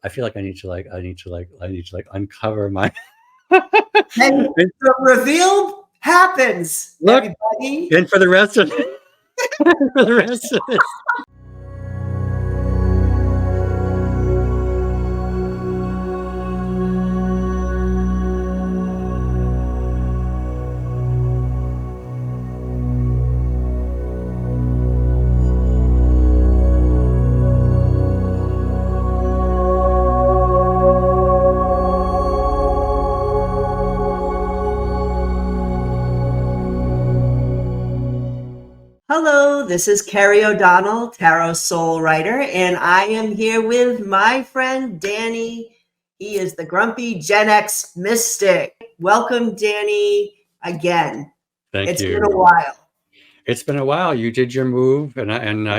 I feel like I need to uncover my. And the reveal happens, Look, everybody. and for the rest of for the rest of this. Hello, this is Carrie O'Donnell, Tarot Soul Writer, and I am here with my friend Danny. He is the grumpy Gen X mystic. Welcome, Danny, again. Thank you. It's been a while. It's been a while. You did your move, and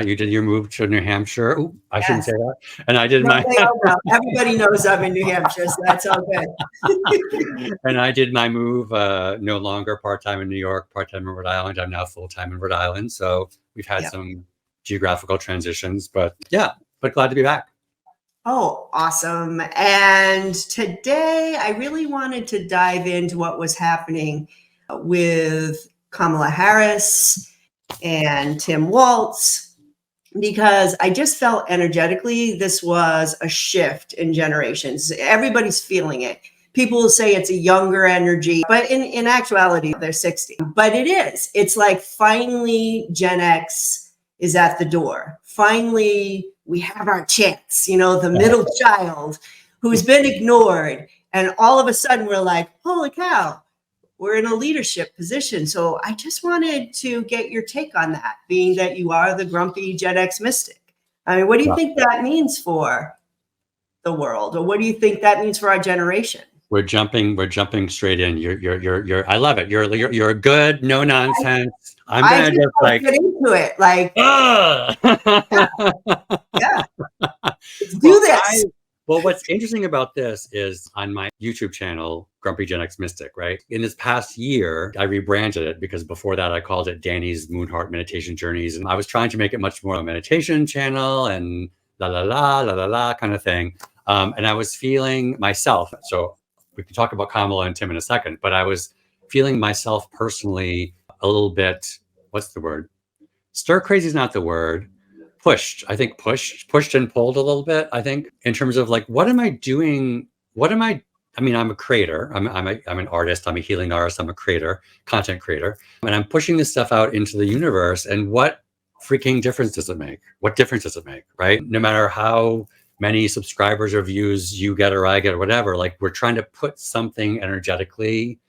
you did your move to New Hampshire. Ooh, I shouldn't say that. And I did my. Everybody knows I'm in New Hampshire, so that's all good. And I did my move. No longer part-time in New York, part-time in Rhode Island. I'm now full-time in Rhode Island. So we've had some geographical transitions, but glad to be back. Oh, awesome. And today I really wanted to dive into what was happening with Kamala Harris and Tim Walz, because I just felt energetically this was a shift in generations. Everybody's feeling it. People will say it's a younger energy, but in actuality, they're 60. But it is. It's like finally Gen X is at the door. Finally, we have our chance, the middle child who's been ignored. And all of a sudden we're like, holy cow, we're in a leadership position. So I just wanted to get your take on that, being that you are the grumpy Gen X mystic. I mean, what do you think that means for the world? Or what do you think that means for our generation? We're jumping straight in. You're I love it. You're a good, no nonsense. I'm gonna just get into it. Let's do this. Well, what's interesting about this is on my YouTube channel, Grumpy Gen X Mystic, right? In this past year, I rebranded it because before that I called it Danny's Moonheart Meditation Journeys. And I was trying to make it much more a meditation channel and la kind of thing. And I was feeling myself. So we can talk about Kamala and Tim in a second, but I was feeling myself personally a little bit, what's the word? Stir crazy is not the word. Pushed and pulled a little bit, I think, in terms of like, what am I doing? I mean, I'm a creator. I'm an artist. I'm a healing artist. I'm a creator, content creator. And I'm pushing this stuff out into the universe. And what freaking difference does it make? What difference does it make, right? No matter how many subscribers or views you get or I get or whatever, like we're trying to put something energetically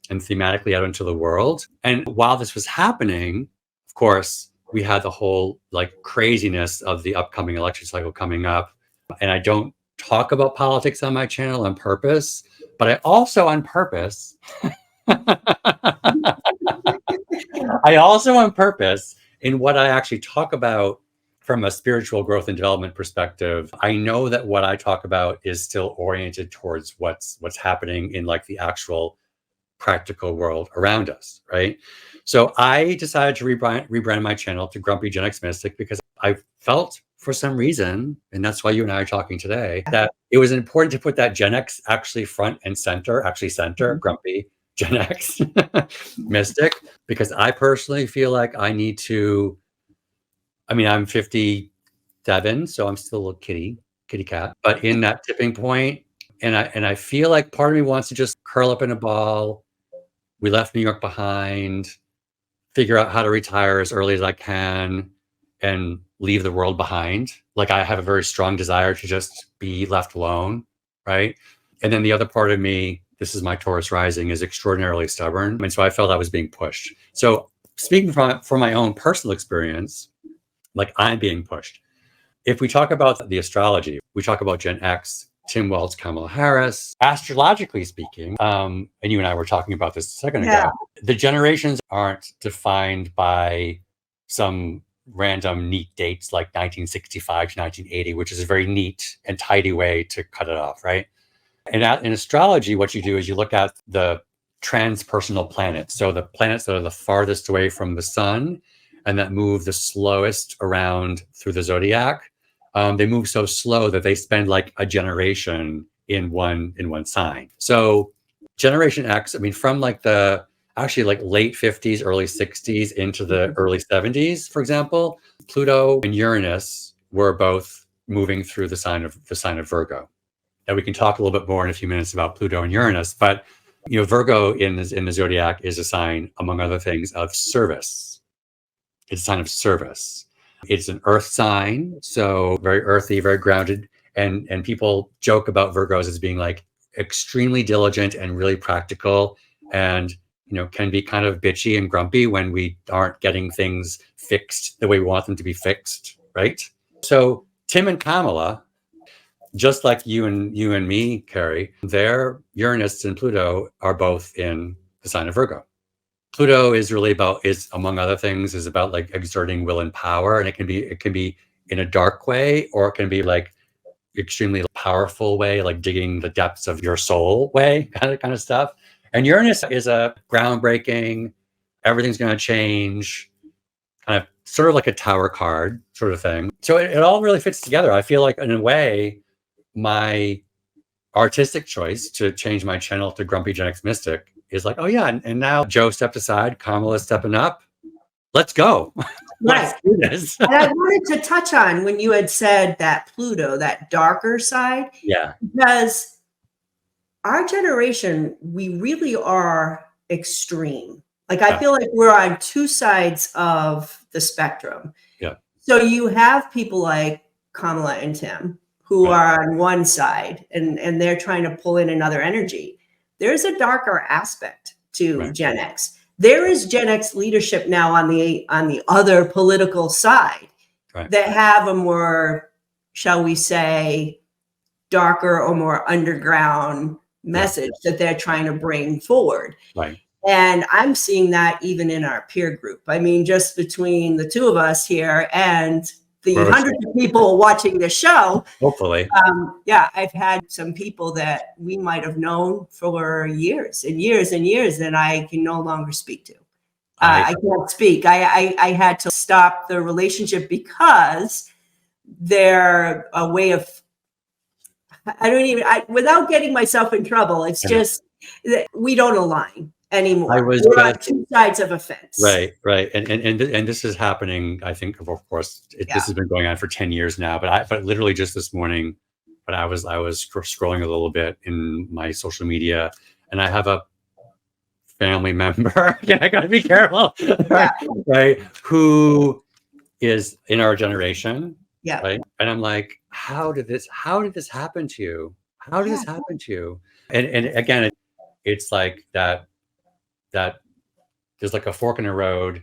and thematically out into the world. And while this was happening, of course, we had the whole like craziness of the upcoming election cycle coming up. And I don't talk about politics on my channel on purpose, but I also on purpose, in what I actually talk about from a spiritual growth and development perspective, I know that what I talk about is still oriented towards what's happening in like the actual practical world around us, right? So I decided to rebrand my channel to Grumpy Gen X Mystic because I felt for some reason, and that's why you and I are talking today, that it was important to put that Gen X actually front and center, Grumpy Gen X Mystic, because I personally feel like I need to, I mean, I'm 57, so I'm still a little kitty cat, but in that tipping point, and I feel like part of me wants to just curl up in a ball. We left New York behind, figure out how to retire as early as I can and leave the world behind. Like I have a very strong desire to just be left alone, right? And then the other part of me, this is my Taurus rising, is extraordinarily stubborn. And so I felt I was being pushed. So speaking from my own personal experience, like I'm being pushed. If we talk about the astrology, we talk about Gen X, Tim Walz, Kamala Harris. Astrologically speaking, and you and I were talking about this a second ago, the generations aren't defined by some random neat dates like 1965 to 1980, which is a very neat and tidy way to cut it off, right? And in astrology, what you do is you look at the transpersonal planets. So the planets that are the farthest away from the sun and that move the slowest around through the zodiac. they move so slow that they spend like a generation in one sign. So Generation X, I mean, from like the actually like late 50s, early 60s into the early 70s, for example, Pluto and Uranus were both moving through the sign of Virgo. And we can talk a little bit more in a few minutes about Pluto and Uranus, but Virgo in the zodiac is a sign, among other things, of service. It's a sign of service. It's an earth sign, so very earthy, very grounded. And people joke about Virgos as being like extremely diligent and really practical, and can be kind of bitchy and grumpy when we aren't getting things fixed the way we want them to be fixed, right? So Tim and Kamala, just like you and me, Carrie, their Uranus and Pluto are both in the sign of Virgo. Pluto is among other things, is about like exerting will and power, and it can be in a dark way, or it can be like extremely powerful way, like digging the depths of your soul way, kind of stuff. And Uranus is a groundbreaking, everything's going to change, kind of sort of like a tower card sort of thing. So it all really fits together. I feel like in a way, my artistic choice to change my channel to Grumpy Gen X Mystic is like, oh yeah, and now Joe stepped aside, Kamala's stepping up. Let's go. Right. Let's do this. And I wanted to touch on when you had said that Pluto, that darker side. Yeah. Because our generation, we really are extreme. Like, I feel like we're on two sides of the spectrum. Yeah. So you have people like Kamala and Tim who are on one side, and they're trying to pull in another energy. There's a darker aspect to Gen X. There is Gen X leadership now on the other political side that have a more, shall we say, darker or more underground message that they're trying to bring forward. Right. And I'm seeing that even in our peer group. I mean, just between the two of us here and the hundreds of people watching the show. Hopefully. I've had some people that we might have known for years and years and years that I can no longer speak to. I can't speak. I had to stop the relationship because they're a way of, without getting myself in trouble, it's just that we don't align anymore. We're on two sides of a fence. Right. And this is happening, I think, of course, this has been going on for 10 years now, but literally just this morning, but I was scrolling a little bit in my social media, and I have a family member, I gotta be careful, right, who is in our generation, right? And I'm like, how did this happen to you? How did this happen to you? And again, it's like that there's like a fork in the road.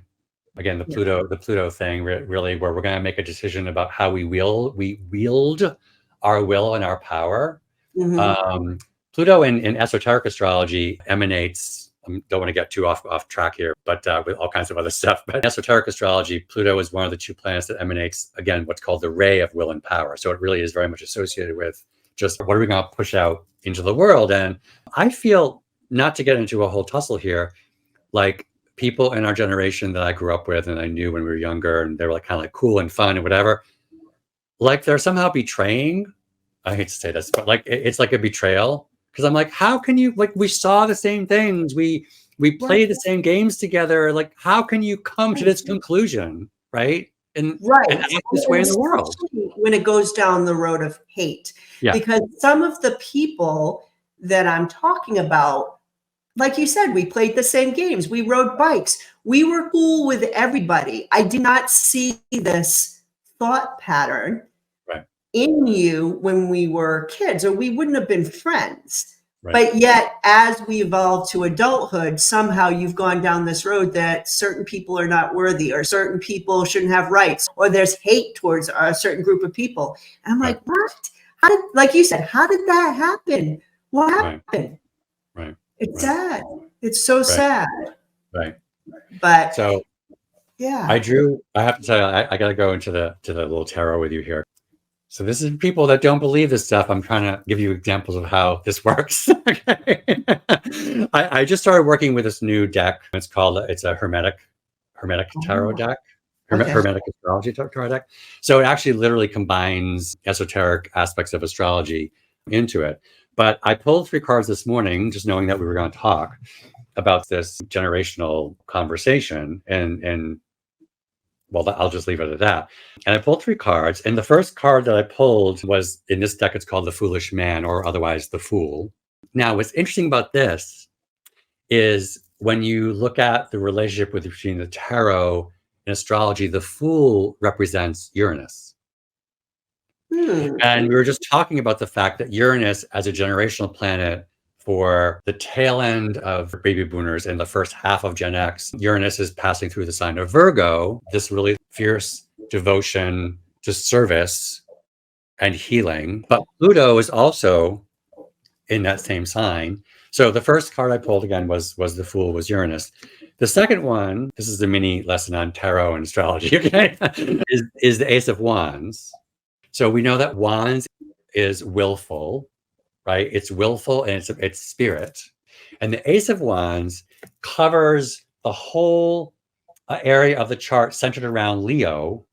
Again, the Pluto thing, really, where we're going to make a decision about how we wield our will and our power. Pluto in esoteric astrology emanates. I don't want to get too off track here, but with all kinds of other stuff. But in esoteric astrology, Pluto is one of the two planets that emanates, again, what's called the ray of will and power. So it really is very much associated with just what are we going to push out into the world. And I feel, not to get into a whole tussle here, like people in our generation that I grew up with and I knew when we were younger, and they were like kind of like cool and fun and whatever, like they're somehow betraying. I hate to say this, but like it's like a betrayal, because I'm like, how can you, like, we saw the same things, we played the same games together, like how can you come to this conclusion, right? And act this way in the world when it goes down the road of hate. Because some of the people that I'm talking about, like you said, we played the same games. We rode bikes. We were cool with everybody. I did not see this thought pattern in you when we were kids, or we wouldn't have been friends. But yet, as we evolve to adulthood, somehow you've gone down this road that certain people are not worthy, or certain people shouldn't have rights, or there's hate towards a certain group of people. And I'm like, what? How did, like you said, how did that happen? What happened? It's sad. It's so sad. But so I have to tell you, I got to go into the little tarot with you here. So this is people that don't believe this stuff. I'm trying to give you examples of how this works. I just started working with this new deck. It's a Hermetic tarot deck. Okay. Hermetic astrology tarot deck. So it actually literally combines esoteric aspects of astrology into it. But I pulled 3 cards this morning, just knowing that we were going to talk about this generational conversation. And well, I'll just leave it at that. And I pulled 3 cards. And the first card that I pulled was, in this deck, it's called the Foolish Man, or otherwise the Fool. Now, what's interesting about this is when you look at the relationship between the tarot and astrology, the Fool represents Uranus. And we were just talking about the fact that Uranus, as a generational planet for the tail end of baby boomers in the first half of Gen X, Uranus is passing through the sign of Virgo, this really fierce devotion to service and healing. But Pluto is also in that same sign. So the first card I pulled again was the Fool, was Uranus. The second one, this is a mini lesson on tarot and astrology, okay, is the Ace of Wands. So we know that Wands is willful, right? It's willful and it's spirit. And the Ace of Wands covers the whole area of the chart centered around Leo.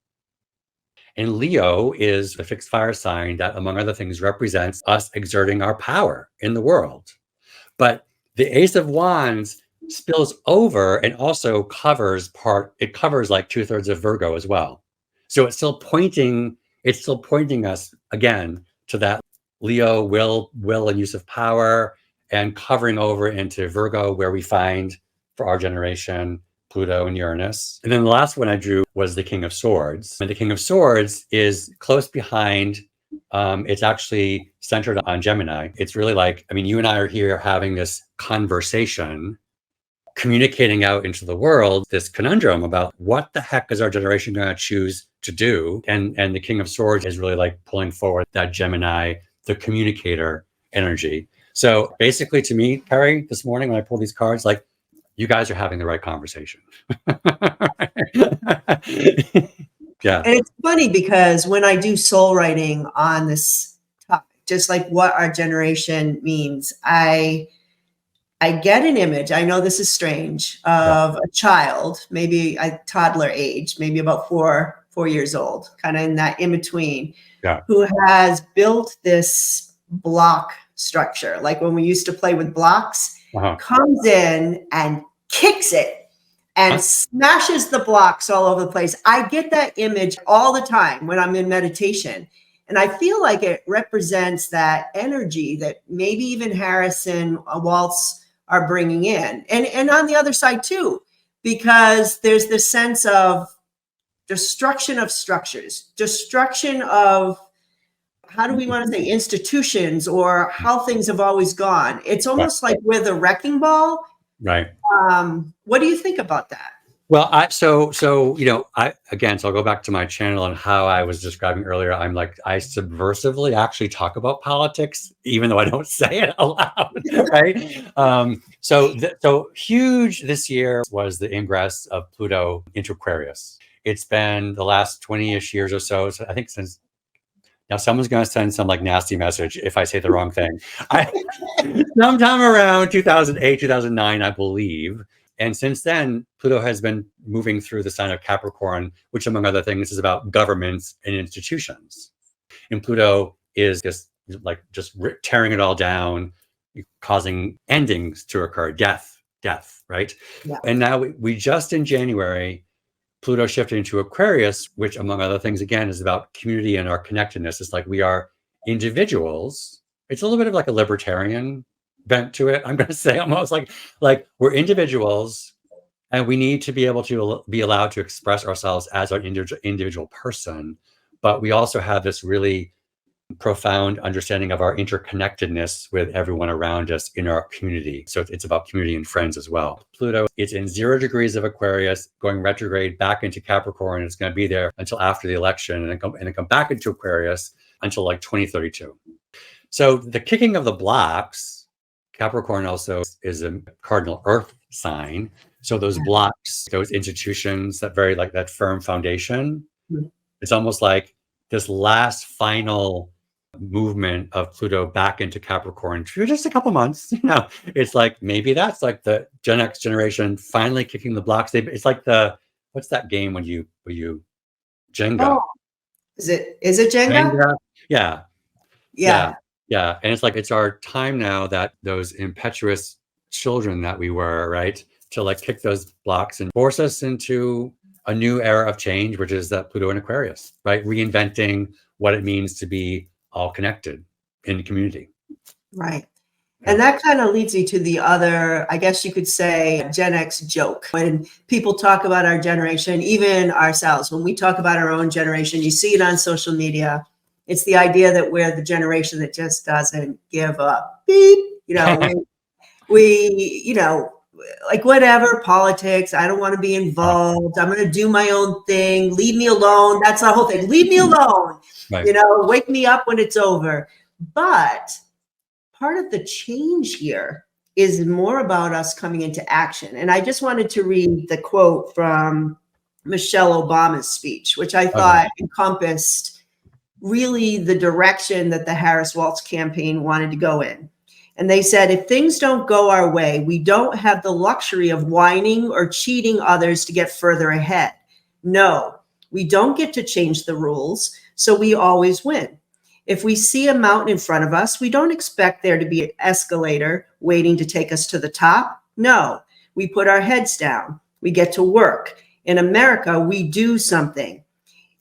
And Leo is a fixed fire sign that, among other things, represents us exerting our power in the world. But the Ace of Wands spills over and also covers like 2/3 of Virgo as well. So it's still pointing us again to that Leo will and use of power, and covering over into Virgo, where we find, for our generation, Pluto and Uranus. And then the last one I drew was the King of Swords. And the King of Swords is close behind. It's actually centered on Gemini. It's really like, I mean, you and I are here having this conversation, communicating out into the world this conundrum about what the heck is our generation going to choose to do. And the King of Swords is really like pulling forward that Gemini, the communicator energy. So basically, to me, Perry, this morning when I pulled these cards, like, you guys are having the right conversation. Yeah. And it's funny because when I do soul writing on this topic, just like what our generation means, I get an image. I know this is strange, of a child, maybe a toddler age, maybe about 4 years old, kind of in that in between, who has built this block structure. Like when we used to play with blocks, comes in and kicks it and smashes the blocks all over the place. I get that image all the time when I'm in meditation. And I feel like it represents that energy that maybe even Harrison Waltz are bringing in. And on the other side too, because there's this sense of destruction of structures, destruction of, how do we want to say, institutions, or how things have always gone. It's almost like we're the wrecking ball. Right. What do you think about that? Well, so I'll go back to my channel and how I was describing earlier. I'm like, I subversively actually talk about politics, even though I don't say it aloud, right? So huge this year was the ingress of Pluto into Aquarius. It's been the last 20-ish years or so. So I think since now, someone's going to send some like nasty message if I say the wrong thing. Sometime around 2008, 2009, I believe. And since then, Pluto has been moving through the sign of Capricorn, which, among other things, is about governments and institutions. And Pluto is just tearing it all down, causing endings to occur, death, right? Yeah. And now we just in January, Pluto shifted into Aquarius, which, among other things, again, is about community and our connectedness. It's like we are individuals. It's a little bit of like a libertarian bent to it. I'm going to say almost like we're individuals, and we need to be able to be allowed to express ourselves as an individual person. But we also have this really profound understanding of our interconnectedness with everyone around us in our community. So it's about community and friends as well. Pluto is in 0 degrees of Aquarius, going retrograde back into Capricorn. It's going to be there until after the election, and then come back into Aquarius until like 2032. So the kicking of the blocks, Capricorn also is a cardinal earth sign. So those blocks, those institutions, that very like that firm foundation, it's almost like this last final movement of Pluto back into Capricorn for just a couple months. It's like maybe that's like the Gen X generation finally kicking the blocks. It's like the what's that game when you Jenga? Oh, is it Jenga? Jenga? Yeah, yeah, Yeah. yeah. And it's like it's our time now that those impetuous children that we were, right, to like kick those blocks and force us into a new era of change, which is that Pluto and Aquarius, right? Reinventing what it means to be all connected in community. Right. Yeah. And that kind of leads me to the other, I guess you could say, Gen X joke. When people talk about our generation, even ourselves, when we talk about our own generation, you see it on social media. It's the idea that we're the generation that just doesn't give a beep. We like whatever politics, I don't want to be involved. I'm going to do my own thing. Leave me alone. That's the whole thing. Leave me alone. Right. Wake me up when it's over. But part of the change here is more about us coming into action. And I just wanted to read the quote from Michelle Obama's speech, which I thought encompassed really the direction that the Harris-Walz campaign wanted to go in. And they said, if things don't go our way, we don't have the luxury of whining or cheating others to get further ahead. No, we don't get to change the rules, so we always win. If we see a mountain in front of us, we don't expect there to be an escalator waiting to take us to the top. No, we put our heads down. We get to work. In America, we do something.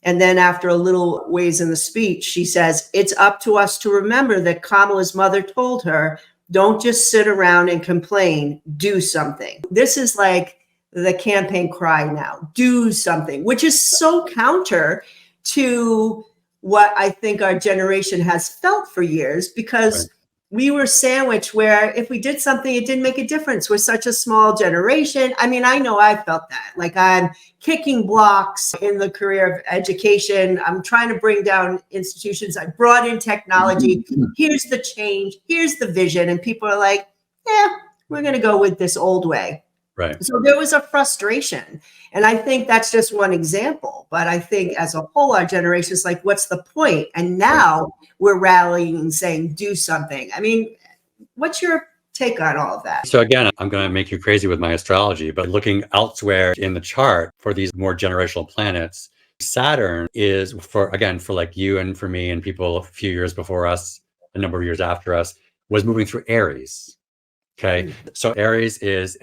And then after a little ways in the speech, she says, it's up to us to remember that Kamala's mother told her, don't just sit around and complain, do something. This is like the campaign cry now, do something, which is so counter to what I think our generation has felt for years, because we were sandwiched where if we did something, it didn't make a difference. We're such a small generation. I mean, I know I felt that. Like I'm kicking blocks in the career of education. I'm trying to bring down institutions. I brought in technology. Here's the change. Here's the vision. And people are like, yeah, we're going to go with this old way. Right. So there was a frustration. And I think that's just one example. But I think as a whole, our generation is like, what's the point? And now we're rallying and saying, do something. I mean, what's your take on all of that? So again, I'm going to make you crazy with my astrology, but looking elsewhere in the chart for these more generational planets, Saturn is for like you and for me and people a few years before us, a number of years after us, was moving through Aries. Okay. So Aries is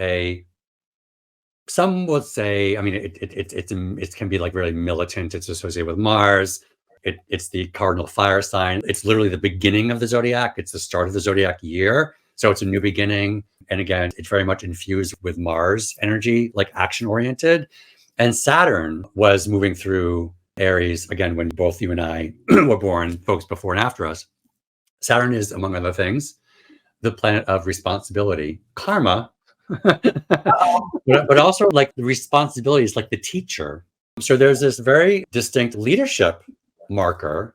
some would say, I mean, it can be like really militant. It's associated with Mars. It's the cardinal fire sign. It's literally the beginning of the zodiac. It's the start of the zodiac year. So it's a new beginning. And again, it's very much infused with Mars energy, like action oriented. And Saturn was moving through Aries, again, when both you and I were born, folks before and after us. Saturn is, among other things, the planet of responsibility, karma, but also like the responsibility is like the teacher. So there's this very distinct leadership marker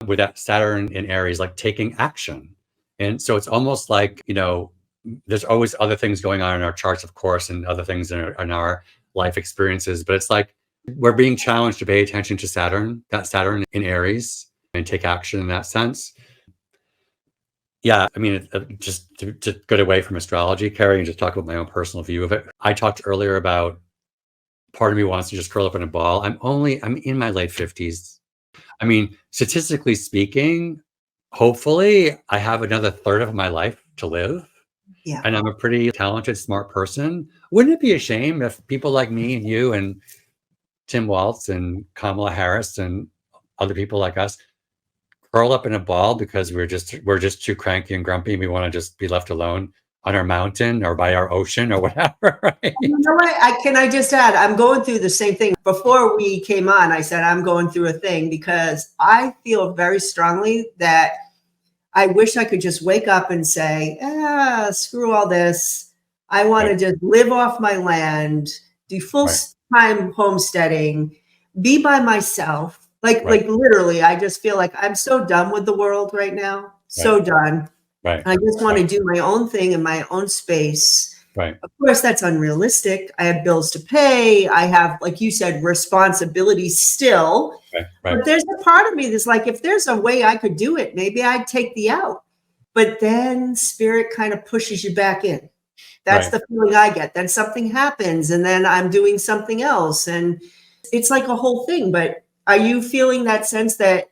with that Saturn in Aries, like taking action. And so it's almost like, there's always other things going on in our charts, of course, and other things in our life experiences. But it's like we're being challenged to pay attention to Saturn, that Saturn in Aries, and take action in that sense. Yeah, I mean, just to get away from astrology, Carrie, and just talk about my own personal view of it. I talked earlier about part of me wants to just curl up in a ball. I'm in my late 50s. I mean, statistically speaking, hopefully I have another third of my life to live. Yeah. And I'm a pretty talented, smart person. Wouldn't it be a shame if people like me and you and Tim Waltz and Kamala Harris and other people like us curl up in a ball because we're just too cranky and grumpy and we want to just be left alone on our mountain or by our ocean or whatever, right? You know what? I just add, I'm going through the same thing. Before we came on, I said I'm going through a thing because I feel very strongly that I wish I could just wake up and say, screw all this. I want to just live off my land, do full-time homesteading, be by myself. Like literally, I just feel like I'm so done with the world right now. So done. Right. I just want to do my own thing in my own space. Right. Of course, that's unrealistic. I have bills to pay. I have, like you said, responsibilities still. Right. But there's a part of me that's like, if there's a way I could do it, maybe I'd take the out. But then spirit kind of pushes you back in. That's the feeling I get. Then something happens and then I'm doing something else. And it's like a whole thing. But are you feeling that sense that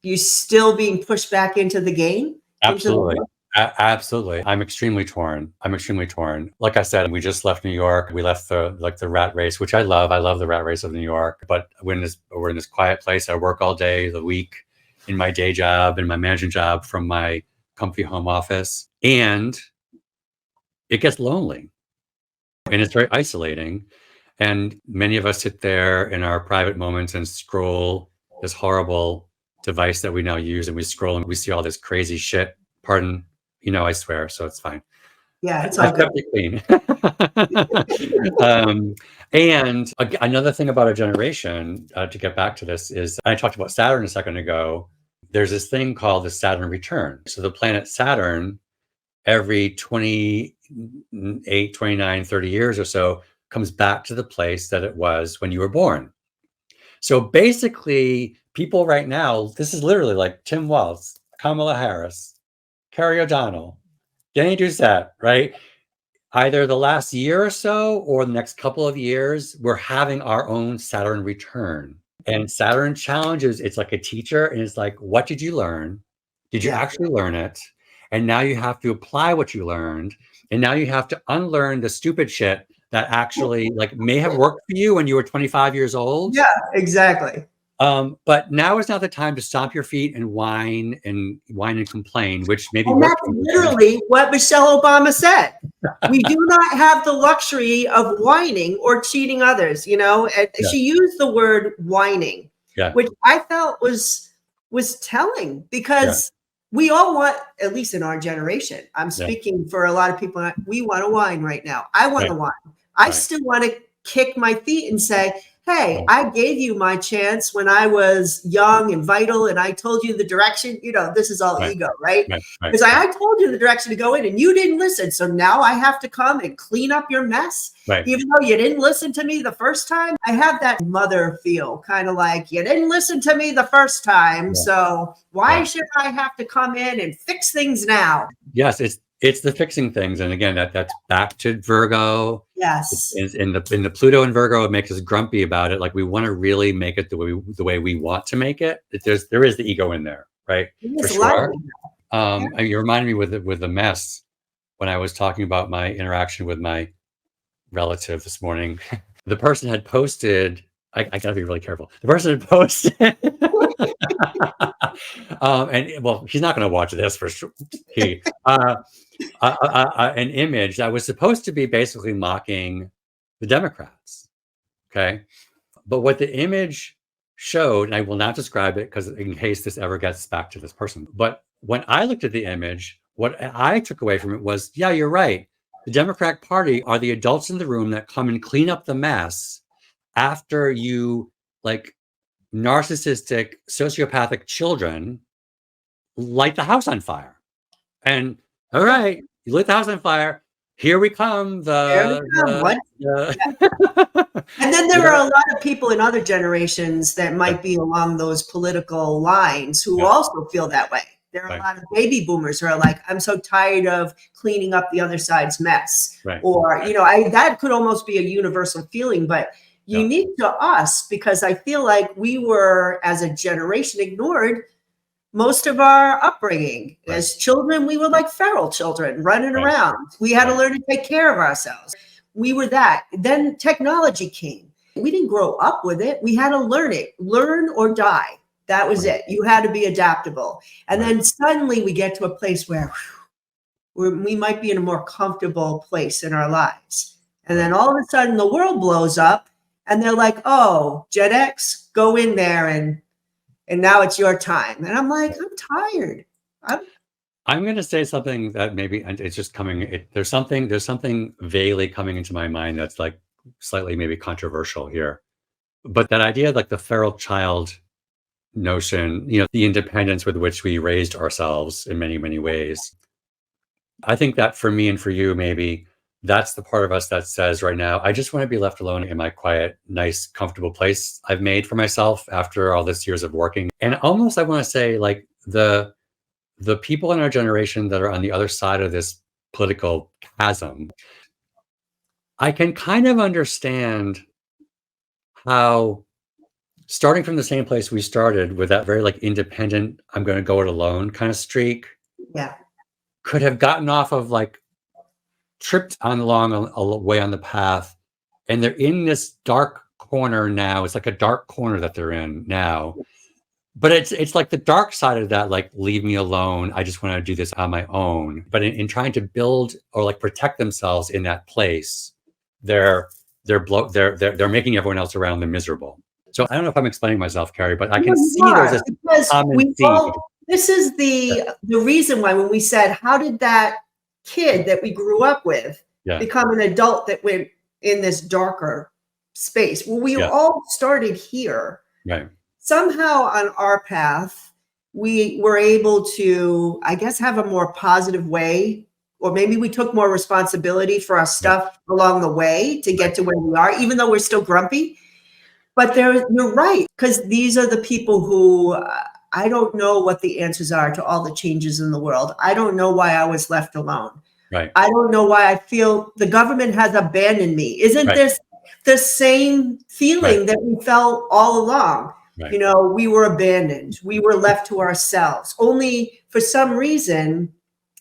you're still being pushed back into the game? Absolutely. Absolutely. I'm extremely torn. Like I said, we just left New York. We left the rat race, which I love. I love the rat race of New York. But we're in this quiet place. I work all day, the week in my day job, in my management job from my comfy home office. And it gets lonely and it's very isolating. And many of us sit there in our private moments and scroll this horrible device that we now use, and we scroll and we see all this crazy shit. Pardon, I swear, so it's fine. Yeah, it's all good. Clean. And another thing about our generation, to get back to this, is I talked about Saturn a second ago. There's this thing called the Saturn return. So the planet Saturn, every 28, 29, 30 years or so, comes back to the place that it was when you were born. So basically, people right now, this is literally like Tim Walz, Kamala Harris, Carrie O'Donnell, Danny Doucette, right? Either the last year or so or the next couple of years, we're having our own Saturn return. And Saturn challenges, it's like a teacher, and it's like, what did you learn? Did you actually learn it? And now you have to apply what you learned. And now you have to unlearn the stupid shit that actually may have worked for you when you were 25 years old. Yeah, exactly. But now is not the time to stomp your feet and whine and complain, which maybe that's literally what Michelle Obama said. We do not have the luxury of whining or cheating others, And she used the word whining, which I felt was telling, because we all want, at least in our generation, I'm speaking for a lot of people, we want to whine right now. I want to whine. I still want to kick my feet and say, hey, I gave you my chance when I was young and vital, and I told you the direction. This is all ego, right? Because I told you the direction to go in, and you didn't listen. So now I have to come and clean up your mess, even though you didn't listen to me the first time. I have that mother feel, kind of like, you didn't listen to me the first time, so why should I have to come in and fix things now? Yes, it's the fixing things, and again, that's back to Virgo. Yes, in the Pluto and Virgo, it makes us grumpy about it. Like, we want to really make it the way we want to make it. There is the ego in there, right? For sure. You reminded me with the mess when I was talking about my interaction with my relative this morning. The person had posted. I gotta be really careful. The person had posted. And well, he's not going to watch this for sure. An image that was supposed to be basically mocking the Democrats. Okay. But what the image showed, and I will not describe it because in case this ever gets back to this person, but when I looked at the image, what I took away from it was, yeah, you're right. The Democratic Party are the adults in the room that come and clean up the mess after you, narcissistic, sociopathic children light the house on fire. And all right, you lit the house on fire. Here we come. And then there are a lot of people in other generations that might be along those political lines who also feel that way. There are a lot of baby boomers who are like, I'm so tired of cleaning up the other side's mess. Or, that could almost be a universal feeling, but unique to us, because I feel like we were, as a generation, ignored most of our upbringing. As children, we were like feral children running around. We had to learn to take care of ourselves. We were that. Then technology came. We didn't grow up with it. We had to learn it. Learn or die. That was it. You had to be adaptable. And then suddenly we get to a place where we might be in a more comfortable place in our lives. And then all of a sudden the world blows up and they're like, oh, Gen X, go in there and now it's your time. And I'm like, I'm tired. I'm going to say something that maybe it's just coming. There's something vaguely coming into my mind that's like slightly maybe controversial here. But that idea, like the feral child notion, the independence with which we raised ourselves in many, many ways. I think that for me and for you, maybe that's the part of us that says right now, I just want to be left alone in my quiet, nice, comfortable place I've made for myself after all this years of working. And almost I want to say, like, the people in our generation that are on the other side of this political chasm. I can kind of understand how starting from the same place we started with that very like independent, I'm going to go it alone kind of streak Yeah. could have gotten off of like tripped on along a way on the path. And they're in this dark corner now. It's like a dark corner that they're in now. But it's like the dark side of that, like, leave me alone. I just want to do this on my own. But in trying to build or like protect themselves in that place, they're they're making everyone else around them miserable. So I don't know if I'm explaining myself, Carrie, but I can see there's a because common theme. this is the reason why when we said, how did that kid that we grew up with become an adult that went in this darker space? Well, we all started here. Right. Somehow on our path, we were able to, I guess, have a more positive way, or maybe we took more responsibility for our stuff along the way to get to where we are, even though we're still grumpy. But you're right, because these are the people who I don't know what the answers are to all the changes in the world. I don't know why I was left alone. Right. I don't know why I feel the government has abandoned me. Isn't this the same feeling that we felt all along? Right. You know, we were abandoned. We were left to ourselves. Only for some reason,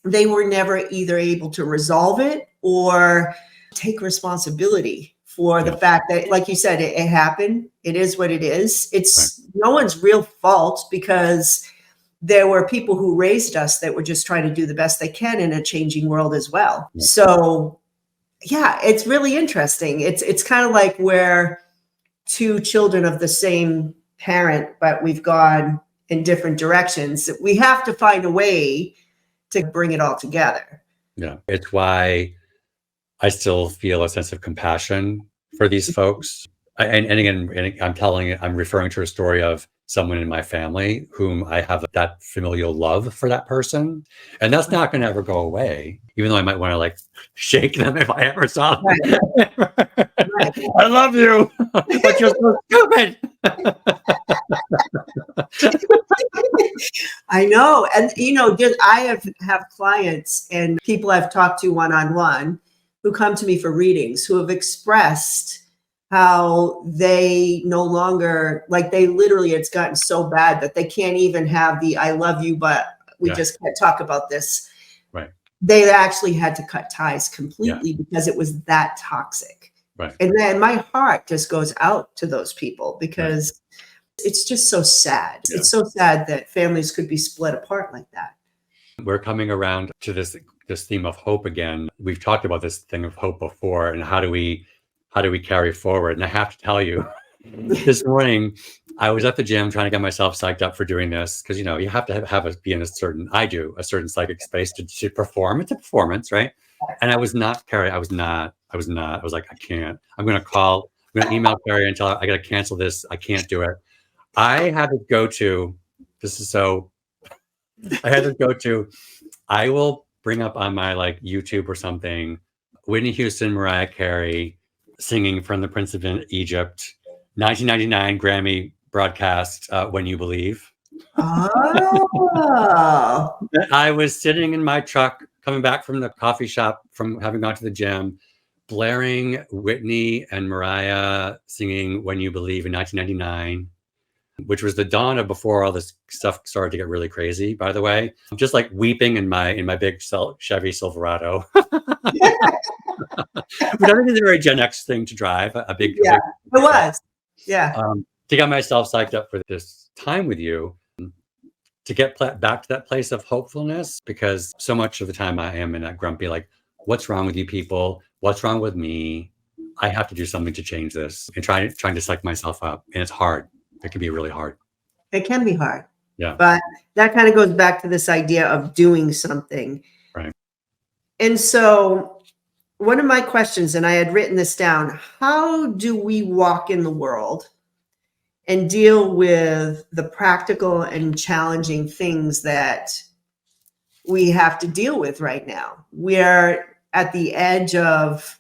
they were never either able to resolve it or take responsibility for the fact that, like you said, it happened. It is what it is. It's no one's real fault, because there were people who raised us that were just trying to do the best they can in a changing world as well. So, yeah, it's really interesting. It's kind of like we're two children of the same parent, but we've gone in different directions. We have to find a way to bring it all together. Yeah. It's why I still feel a sense of compassion for these folks. And again, I'm referring to a story of someone in my family whom I have that familial love for that person. And that's not going to ever go away, even though I might want to like shake them if I ever saw them. I love you, but you're so stupid. I know. And, you know, I have clients and people I've talked to one-on-one who come to me for readings, who have expressed how they no longer, like, they literally, it's gotten so bad that they can't even have the I love you, but we just can't talk about this. Right. They actually had to cut ties completely because it was that toxic. Right. And then my heart just goes out to those people, because it's just so sad. Yeah. It's so sad that families could be split apart like that. We're coming around to this theme of hope again. We've talked about this thing of hope before, and how do we carry forward? And I have to tell you, this morning I was at the gym trying to get myself psyched up for doing this, because, you know, you have to be in a certain psychic space to perform. It's a performance, right? And I was not, Carrie. I was like, I can't. I'm going to email Carrie and tell her I got to cancel this. I can't do it. I had to go to. I will bring up on my like YouTube or something, Whitney Houston, Mariah Carey singing from The Prince of Egypt, 1999 Grammy broadcast, When You Believe. Oh. I was sitting in my truck coming back from the coffee shop from having gone to the gym, blaring Whitney and Mariah singing When You Believe in 1999, which was the dawn of before all this stuff started to get really crazy, by the way. I'm just like weeping in my big Chevy Silverado. Which I think is a very Gen X thing to drive. It was. Yeah. To get myself psyched up for this time with you, to get back to that place of hopefulness, because so much of the time I am in that grumpy, like, what's wrong with you people? What's wrong with me? I have to do something to change this, and trying to psych myself up. And it's hard. It can be really hard. It can be hard. Yeah. But that kind of goes back to this idea of doing something. Right. And so one of my questions, and I had written this down, how do we walk in the world and deal with the practical and challenging things that we have to deal with right now? We're at the edge of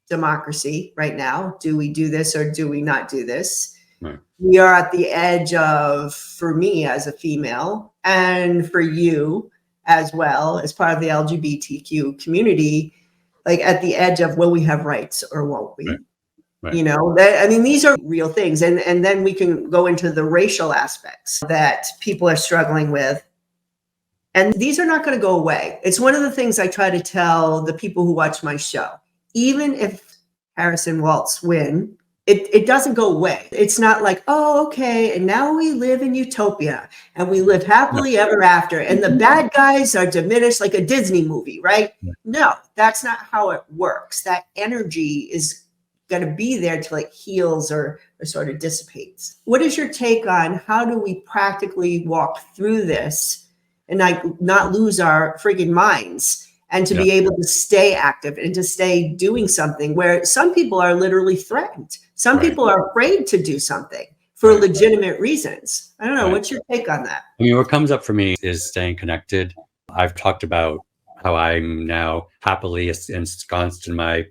democracy right now. Do we do this or do we not do this? Right. We are at the edge of, for me as a female, and for you as well, as part of the LGBTQ community, like at the edge of, will we have rights or won't we? Right. Right. You know, I mean, these are real things. And then we can go into the racial aspects that people are struggling with. And these are not going to go away. It's one of the things I try to tell the people who watch my show. Even if Harris and Waltz win, it doesn't go away. It's not like, oh, okay, and now we live in utopia and we live happily ever after. And the bad guys are diminished like a Disney movie, right? No, that's not how it works. That energy is going to be there till it heals or sort of dissipates. What is your take on how do we practically walk through this and not lose our friggin' minds and to be able to stay active and to stay doing something where some people are literally threatened. Some people are afraid to do something for legitimate reasons. I don't know. What's your take on that? I mean, what comes up for me is staying connected. I've talked about how I'm now happily ensconced in my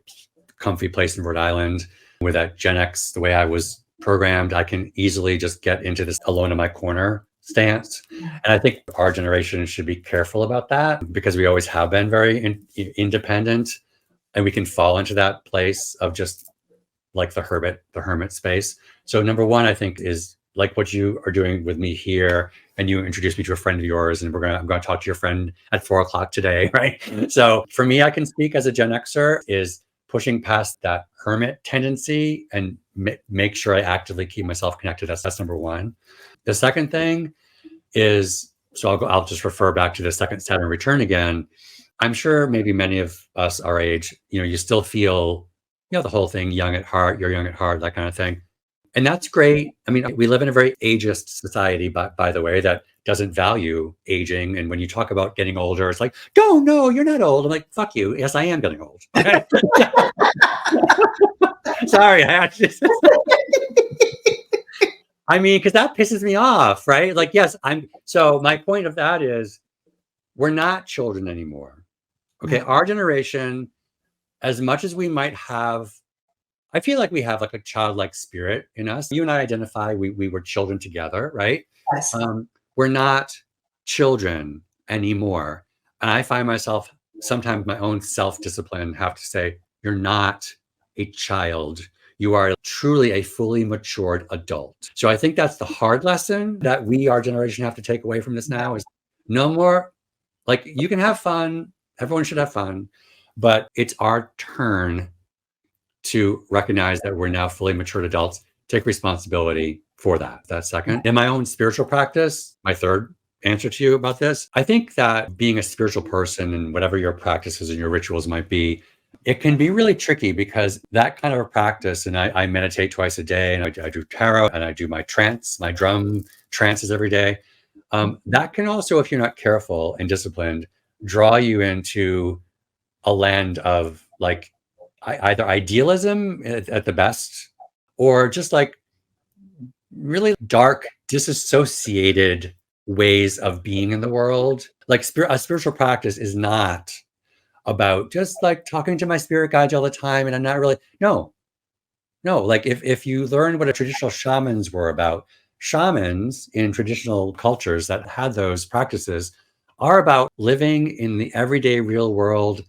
comfy place in Rhode Island with that Gen X, the way I was programmed. I can easily just get into this alone in my corner stance. And I think our generation should be careful about that because we always have been very independent, and we can fall into that place of just like the hermit space. So number one, I think, is like what you are doing with me here, and you introduced me to a friend of yours, and I'm going to talk to your friend at 4:00 today, right? So for me, I can speak as a Gen Xer is pushing past that hermit tendency and make sure I actively keep myself connected. That's number one. The second thing is, so I'll just refer back to the second Saturn return again. I'm sure maybe many of us our age, you still feel, the whole thing, young at heart, you're young at heart, that kind of thing. And that's great. I mean, we live in a very ageist society, by the way, that doesn't value aging. And when you talk about getting older, it's like, no, you're not old. I'm like, fuck you. Yes, I am getting old. Sorry. I mean, because that pisses me off, right? Like, yes, so my point of that is we're not children anymore. Okay. Our generation, as much as we might have, I feel like we have like a childlike spirit in us. You and I identify, we were children together, right? Yes. We're not children anymore. And I find myself sometimes my own self-discipline have to say, you're not a child. You are truly a fully matured adult. So I think that's the hard lesson that our generation have to take away from this now is no more, like, you can have fun. Everyone should have fun, but it's our turn to recognize that we're now fully matured adults, take responsibility for that. That's second. In my own spiritual practice, my third answer to you about this, I think that being a spiritual person and whatever your practices and your rituals might be, it can be really tricky because that kind of a practice, and I meditate twice a day, and I do tarot, and I do my drum trances every day. That can also, if you're not careful and disciplined, draw you into a land of like either idealism at the best, or just like really dark, disassociated ways of being in the world. Like a spiritual practice is not about just like talking to my spirit guides all the time. And I'm not really, no, like if you learn what a traditional shamans were about, shamans in traditional cultures that had those practices are about living in the everyday real world,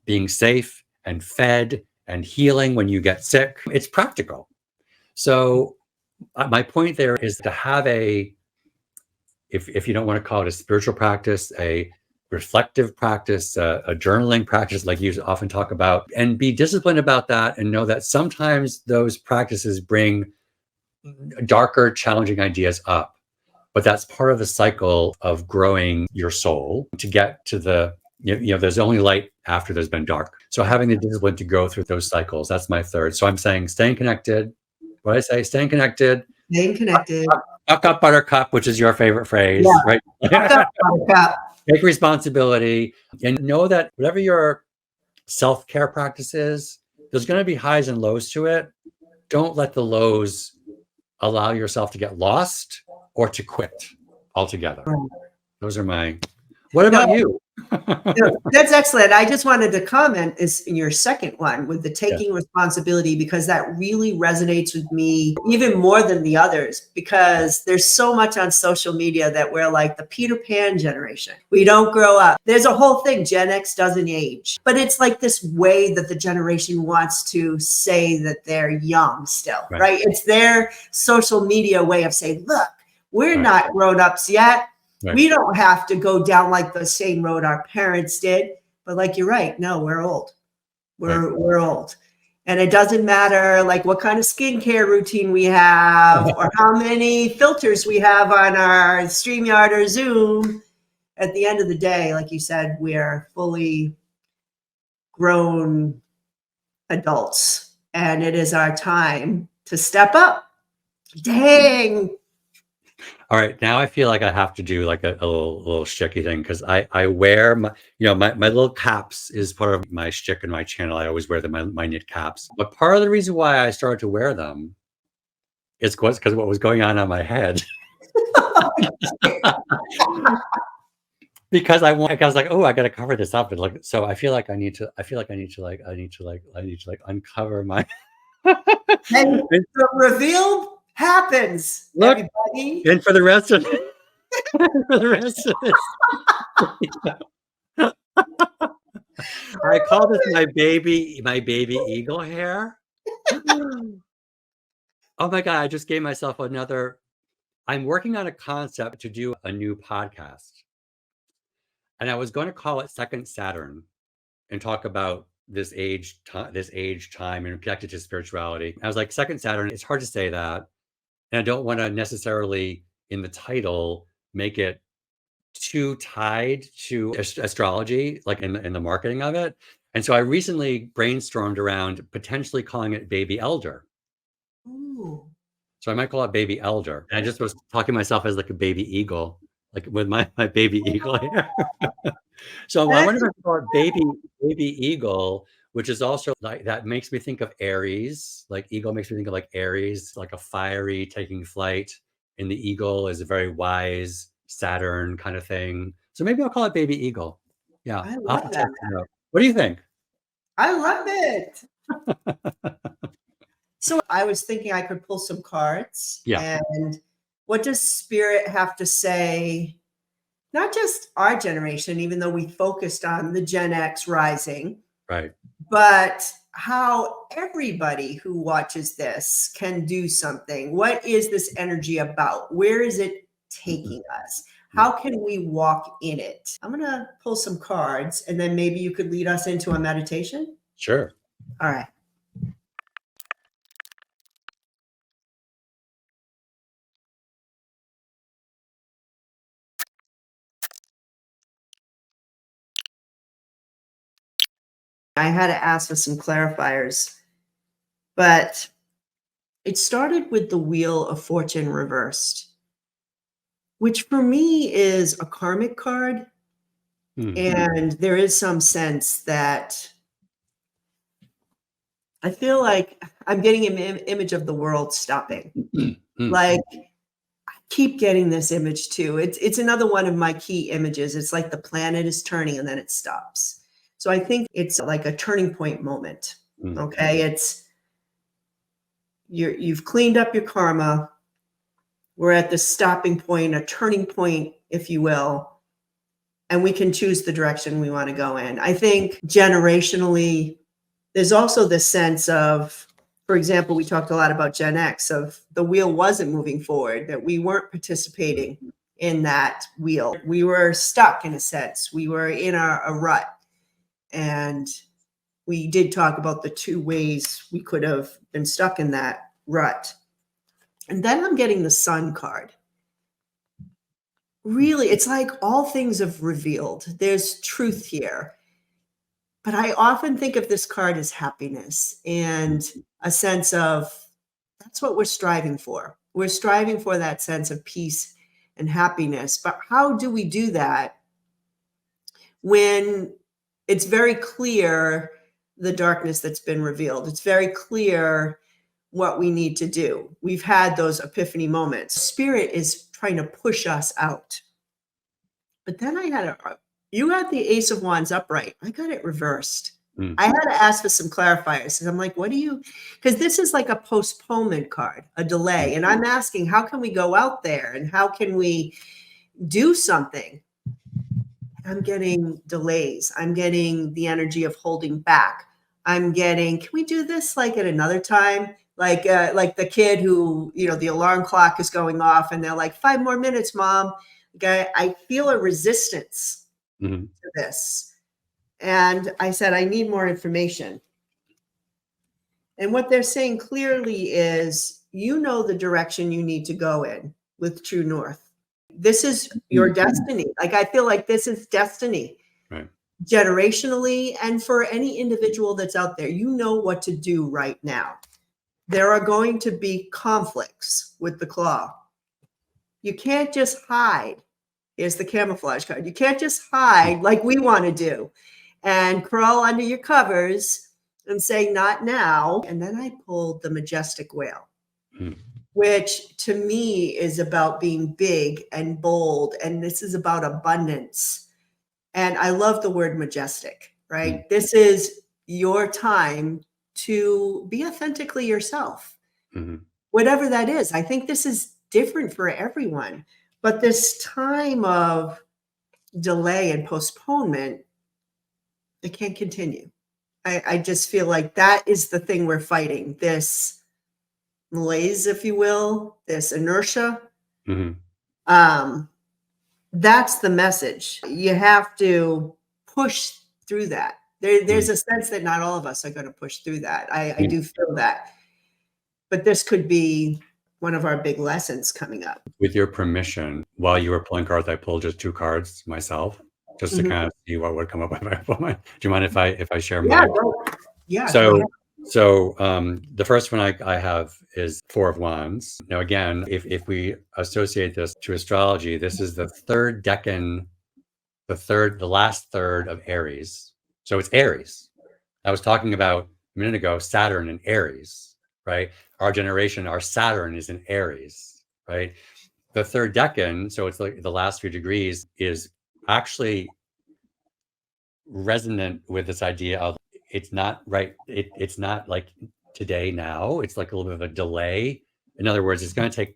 being safe and fed and healing when you get sick. It's practical. So my point there is to have if you don't want to call it a spiritual practice, a reflective practice, a journaling practice, like you often talk about, and be disciplined about that and know that sometimes those practices bring darker, challenging ideas up. But that's part of the cycle of growing your soul to get to there's only light after there's been dark. So having the discipline to go through those cycles, that's my third. So I'm saying staying connected. What I say, staying connected. Staying connected. Buck up, buttercup, which is your favorite phrase, right? Buck up, buttercup. Take responsibility and know that whatever your self-care practice is, there's going to be highs and lows to it. Don't let the lows allow yourself to get lost or to quit altogether. Those are my What No, about you? no, that's excellent. I just wanted to comment is in your second one with the Yeah, taking responsibility, because that really resonates with me even more than the others, because there's so much on social media that we're like the Peter Pan generation. We don't grow up. There's a whole thing, Gen X doesn't age, but it's like this way that the generation wants to say that they're young still, right, right? It's their social media way of saying, look, we're right, not grown-ups yet. right, We don't have to go down like the same road our parents did. But like you're right, no, we're old. right. We're old. And it doesn't matter like what kind of skincare routine we have or how many filters we have on our StreamYard or Zoom. At the end of the day, like you said, we're fully grown adults. And it is our time to step up. Dang. All right, now I feel like I have to do like a little shticky thing because I wear my my little caps is part of my shtick in my channel. I always wear my knit caps. But part of the reason why I started to wear them is because what was going on my head. Because I was like, oh, I got to cover this up, and like, so I feel like I need to. I feel like I need to uncover my. And the reveal happens, Look, everybody. and for the rest of for the rest of this, I call this my baby eagle hair. Oh my God, I just gave myself another. I'm working on a concept to do a new podcast. And I was going to call it Second Saturn and talk about this age, time, and connected to spirituality. I was like, Second Saturn, it's hard to say that. And I don't want to necessarily, in the title, make it too tied to astrology, like in the marketing of it. And so I recently brainstormed around potentially calling it Baby Elder. Ooh. So I might call it Baby Elder. And I just was talking myself as like a baby eagle, like with my baby eagle hair. So I wonder if I call it baby eagle, which is also like that makes me think of Aries. Like eagle makes me think of like Aries, like a fiery taking flight. And the eagle is a very wise Saturn kind of thing. So maybe I'll call it baby eagle. Yeah. I I'll have love to that. test it out. What do you think? I love it. So I was thinking I could pull some cards. Yeah. And what does spirit have to say? Not just our generation, even though we focused on the Gen X rising, Right. but how everybody who watches this can do something. What is this energy about? Where is it taking us? How can we walk in it? I'm going to pull some cards and then maybe you could lead us into a meditation. Sure. All right. I had to ask for some clarifiers, but it started with the Wheel of Fortune reversed, which for me is a karmic card. Hmm. And there is some sense that I feel like I'm getting an image of the world stopping. Like, I keep getting this image too. It's another one of my key images. It's like the planet is turning and then it stops. So I think it's like a turning point moment. Okay, it's you've cleaned up your karma. We're at the stopping point, a turning point, if you will, and we can choose the direction we want to go in. I think generationally, there's also this sense of, for example, we talked a lot about Gen X, of the wheel wasn't moving forward, that we weren't participating in that wheel. We were stuck in a sense. We were in a rut. And we did talk about the two ways we could have been stuck in that rut. And then I'm getting the Sun card. Really, it's like all things have revealed. There's truth here. But I often think of this card as happiness and a sense of that's what we're striving for. We're striving for that sense of peace and happiness. But how do we do that when it's very clear the darkness that's been revealed? It's very clear what we need to do. We've had those epiphany moments. Spirit is trying to push us out. But then I had You got the Ace of Wands upright. I got it reversed. Mm. I had to ask for some clarifiers because I'm like, what do you, because this is like a postponement card, a delay. And I'm asking, how can we go out there and how can we do something? I'm getting delays. I'm getting the energy of holding back. I'm getting, can we do this like at another time? Like the kid who, you know, the alarm clock is going off and they're like, 5 more minutes, mom. Okay, I feel a resistance Mhm. to this. And I said, I need more information. And what they're saying clearly is, you know, the direction you need to go in with True North. This is your destiny. Like, I feel like this is destiny. Right. Generationally, and for any individual that's out there, you know what to do right now. There are going to be conflicts with the claw. You can't just hide. Here's the camouflage card. You can't just hide like we want to do and crawl under your covers and say, not now. And then I pulled the majestic whale, which to me is about being big and bold. And this is about abundance. And I love the word majestic, right? This is your time to be authentically yourself, whatever that is. I think this is different for everyone. But this time of delay and postponement, it can't continue. I just feel like that is the thing we're fighting, this malaise, if you will, this inertia. That's the message. You have to push through that. There's a sense that not all of us are going to push through that. I do feel that. But this could be one of our big lessons coming up. With your permission, while you were pulling cards, I pulled just 2 cards myself, just to kind of see what would come up if I pull mine. Do you mind if I share mine? Yeah. So the first one I have is 4 of Wands. Now, again, if we associate this to astrology, this is the third decan, the last third of Aries. So it's Aries. I was talking about a minute ago, Saturn and Aries, right? Our generation, our Saturn is in Aries, right? The third decan, so it's like the last few degrees, is actually resonant with this idea of it's not right. It's not like today now. It's like a little bit of a delay. In other words, it's going to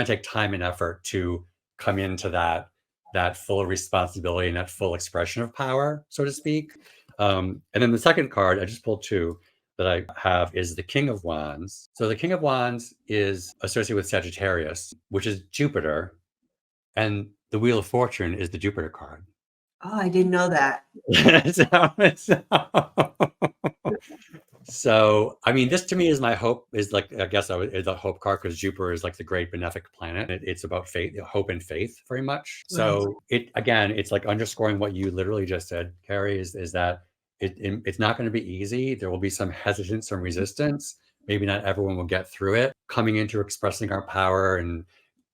take time and effort to come into that full responsibility and that full expression of power, so to speak. And then the second card, I just pulled 2 that I have, is the King of Wands. So the King of Wands is associated with Sagittarius, which is Jupiter, and the Wheel of Fortune is the Jupiter card. Oh, I didn't know that. So, I mean, this to me is my hope, is like, I guess is a hope card, because Jupiter is like the great benefic planet. It's about faith, hope and faith very much. So it's like underscoring what you literally just said, Carrie, is that it's not going to be easy. There will be some hesitance, some resistance. Maybe not everyone will get through it. Coming into expressing our power and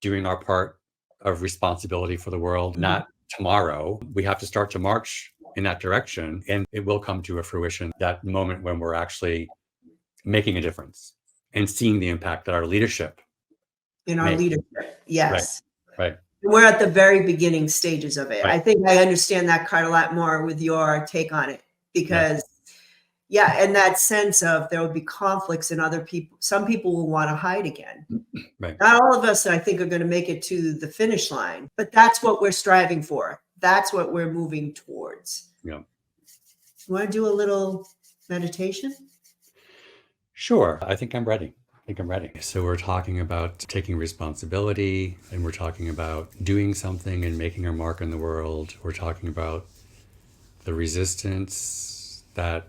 doing our part of responsibility for the world, not tomorrow. We have to start to march in that direction, and it will come to a fruition, that moment when we're actually making a difference and seeing the impact that our leadership leadership. Yes. Right. We're at the very beginning stages of it. Right. I think I understand that card a lot more with your take on it, because and that sense of there will be conflicts in other people. Some people will want to hide again. Right. Not all of us, I think, are going to make it to the finish line, but that's what we're striving for. That's what we're moving towards. Yeah. You want to do a little meditation? Sure. I think I'm ready. So we're talking about taking responsibility, and we're talking about doing something and making our mark in the world. We're talking about the resistance that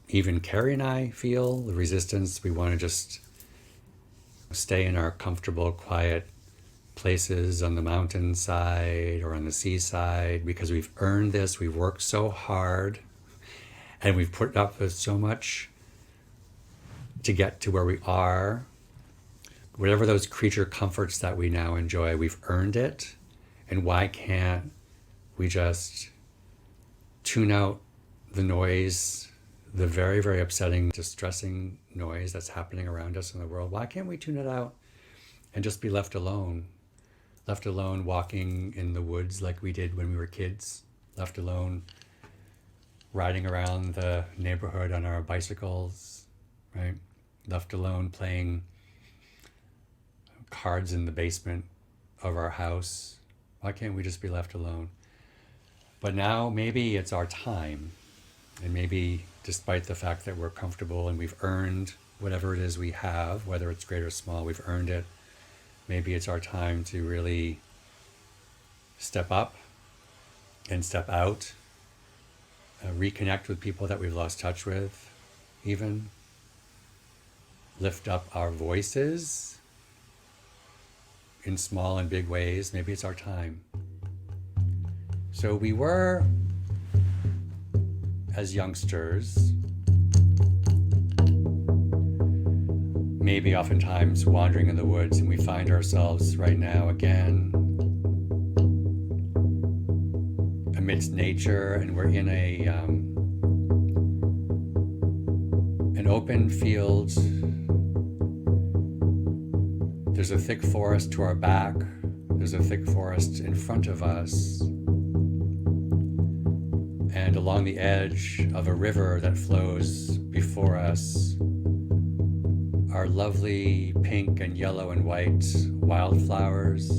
even Carrie and I feel, the resistance. We want to just stay in our comfortable, quiet places on the mountainside or on the seaside, because we've earned this. We've worked so hard and we've put up with so much to get to where we are. Whatever those creature comforts that we now enjoy, we've earned it. And why can't we just tune out the noise, the very, very upsetting, distressing noise that's happening around us in the world? Why can't we tune it out and just be left alone walking in the woods like we did when we were kids, left alone riding around the neighborhood on our bicycles, right? Left alone playing cards in the basement of our house. Why can't we just be left alone? But now maybe it's our time. And maybe despite the fact that we're comfortable and we've earned whatever it is we have, whether it's great or small, we've earned it. Maybe it's our time to really step up and step out, reconnect with people that we've lost touch with, even lift up our voices in small and big ways. Maybe it's our time. So we were, as youngsters, maybe oftentimes wandering in the woods, and we find ourselves right now again amidst nature, and we're in an open field. There's a thick forest to our back. There's a thick forest in front of us. And along the edge of a river that flows before us are lovely pink and yellow and white wildflowers.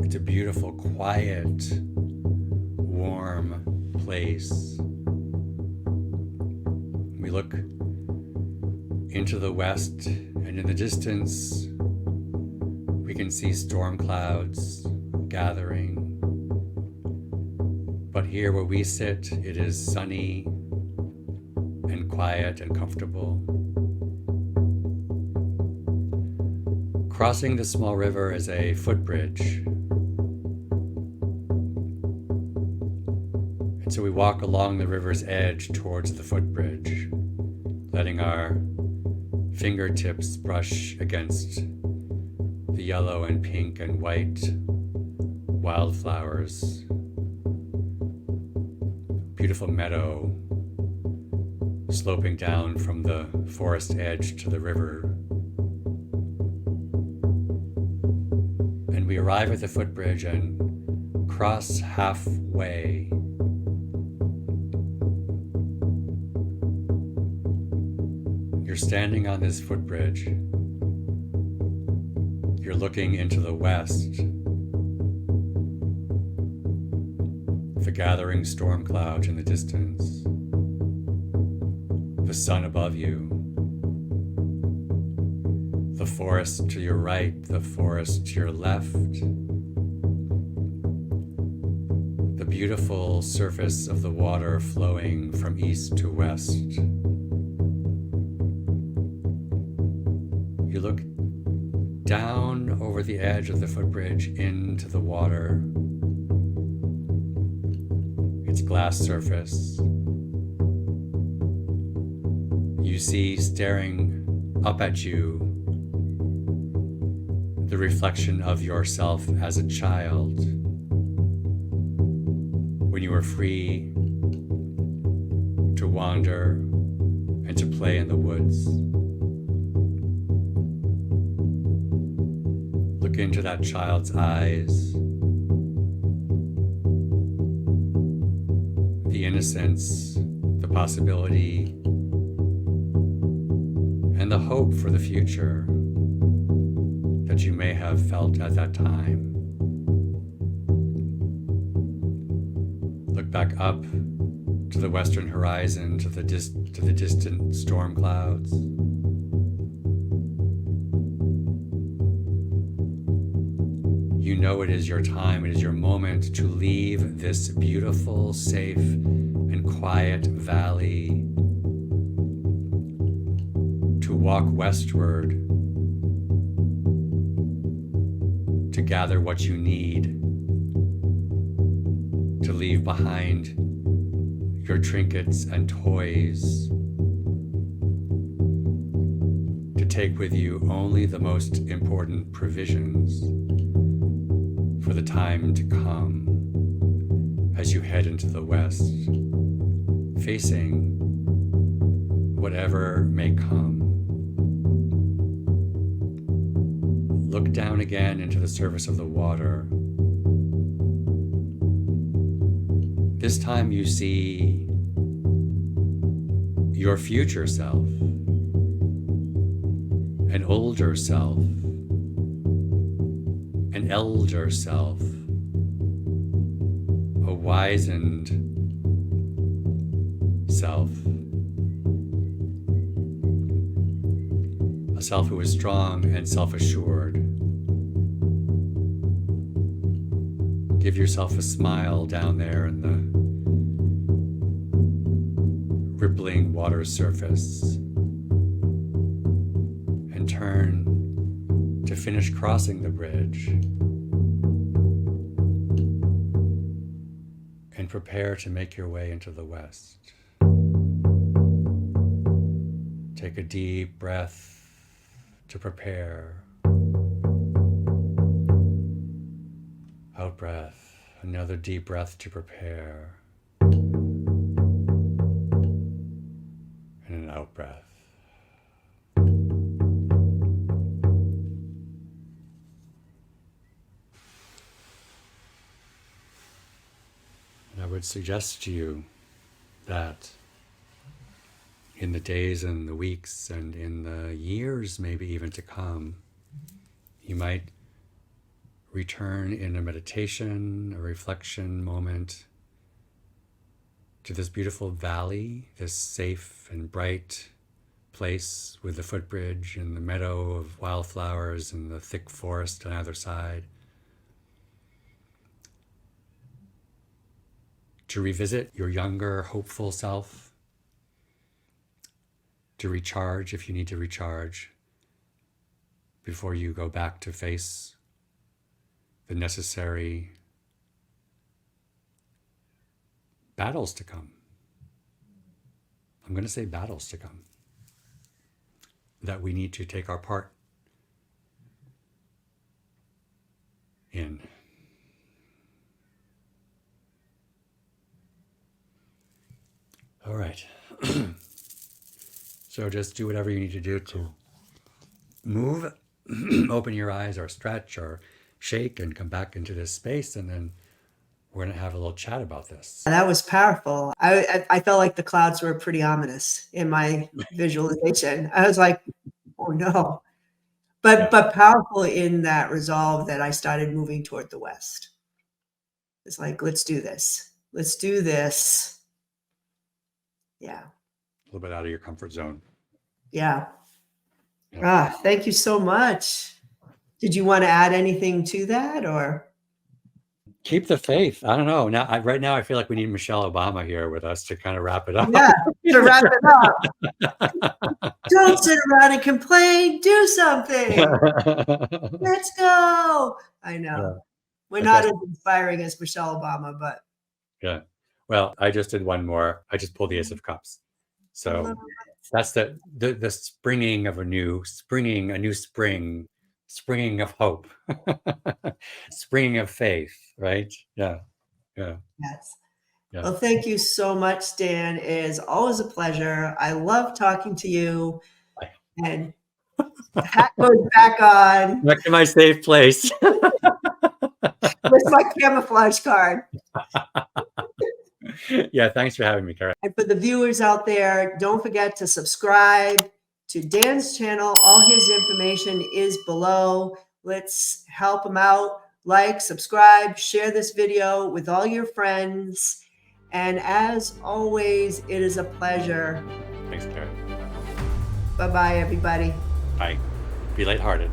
It's a beautiful, quiet, warm place. We look into the west, and in the distance, we can see storm clouds gathering. But here where we sit, it is sunny and quiet and comfortable. Crossing the small river is a footbridge. And so we walk along the river's edge towards the footbridge, letting our fingertips brush against the yellow and pink and white wildflowers. Beautiful meadow sloping down from the forest edge to the river. And we arrive at the footbridge and cross halfway. You're standing on this footbridge. You're looking into the west. The gathering storm clouds in the distance. The sun above you. The forest to your right, the forest to your left. The beautiful surface of the water flowing from east to west. You look down over the edge of the footbridge into the water. Its glass surface. You see staring up at you the reflection of yourself as a child when you were free to wander and to play in the woods. Look into that child's eyes. The innocence, the possibility, and the hope for the future that you may have felt at that time. Look back up to the western horizon, to the distant storm clouds. You know it is your time, it is your moment to leave this beautiful, safe, and quiet valley, to walk westward, to gather what you need, to leave behind your trinkets and toys, to take with you only the most important provisions for the time to come as you head into the west, facing whatever may come. Look down again into the surface of the water. This time you see your future self, an older self, an elder self, a wizened self, a self who is strong and self-assured. Give yourself a smile down there in the rippling water surface and turn to finish crossing the bridge and prepare to make your way into the west. Take a deep breath to prepare. Out breath, another deep breath to prepare. And an out breath. And I would suggest to you that in the days and the weeks and in the years maybe even to come, you might return in a meditation, a reflection moment to this beautiful valley, this safe and bright place with the footbridge and the meadow of wildflowers and the thick forest on either side. To revisit your younger, hopeful self, to recharge if you need to recharge before you go back to face the necessary battles to come. I'm going to say battles to come that we need to take our part in. All right. So just do whatever you need to do to move, open your eyes or stretch or shake and come back into this space, and then we're going to have a little chat about this. That was powerful. I felt like the clouds were pretty ominous in my visualization. I was like, oh no. But powerful in that resolve that I started moving toward the west. It's like, let's do this. Let's do this. Yeah. A little bit out of your comfort zone. Yeah. Thank you so much. Did you want to add anything to that, or? Keep the faith. I don't know. Right now, I feel like we need Michelle Obama here with us to kind of wrap it up. Yeah, to wrap it up. Don't sit around and complain. Do something. Let's go. I know. Yeah. We're not as inspiring as Michelle Obama, but. Yeah. Well, I just did one more. I just pulled the Ace of Cups. So that's the springing of a new spring, springing of hope, springing of faith, right? Yeah. Yes. Yeah. Well, thank you so much, Dan. It is always a pleasure. I love talking to you. And the hat goes back on. Back to my safe place. With my camouflage card. Yeah, thanks for having me, Kara. And for the viewers out there, don't forget to subscribe to Dan's channel. All his information is below. Let's help him out. Like, subscribe, share this video with all your friends. And as always, it is a pleasure. Thanks, Kara. Bye-bye, everybody. Bye. Be lighthearted.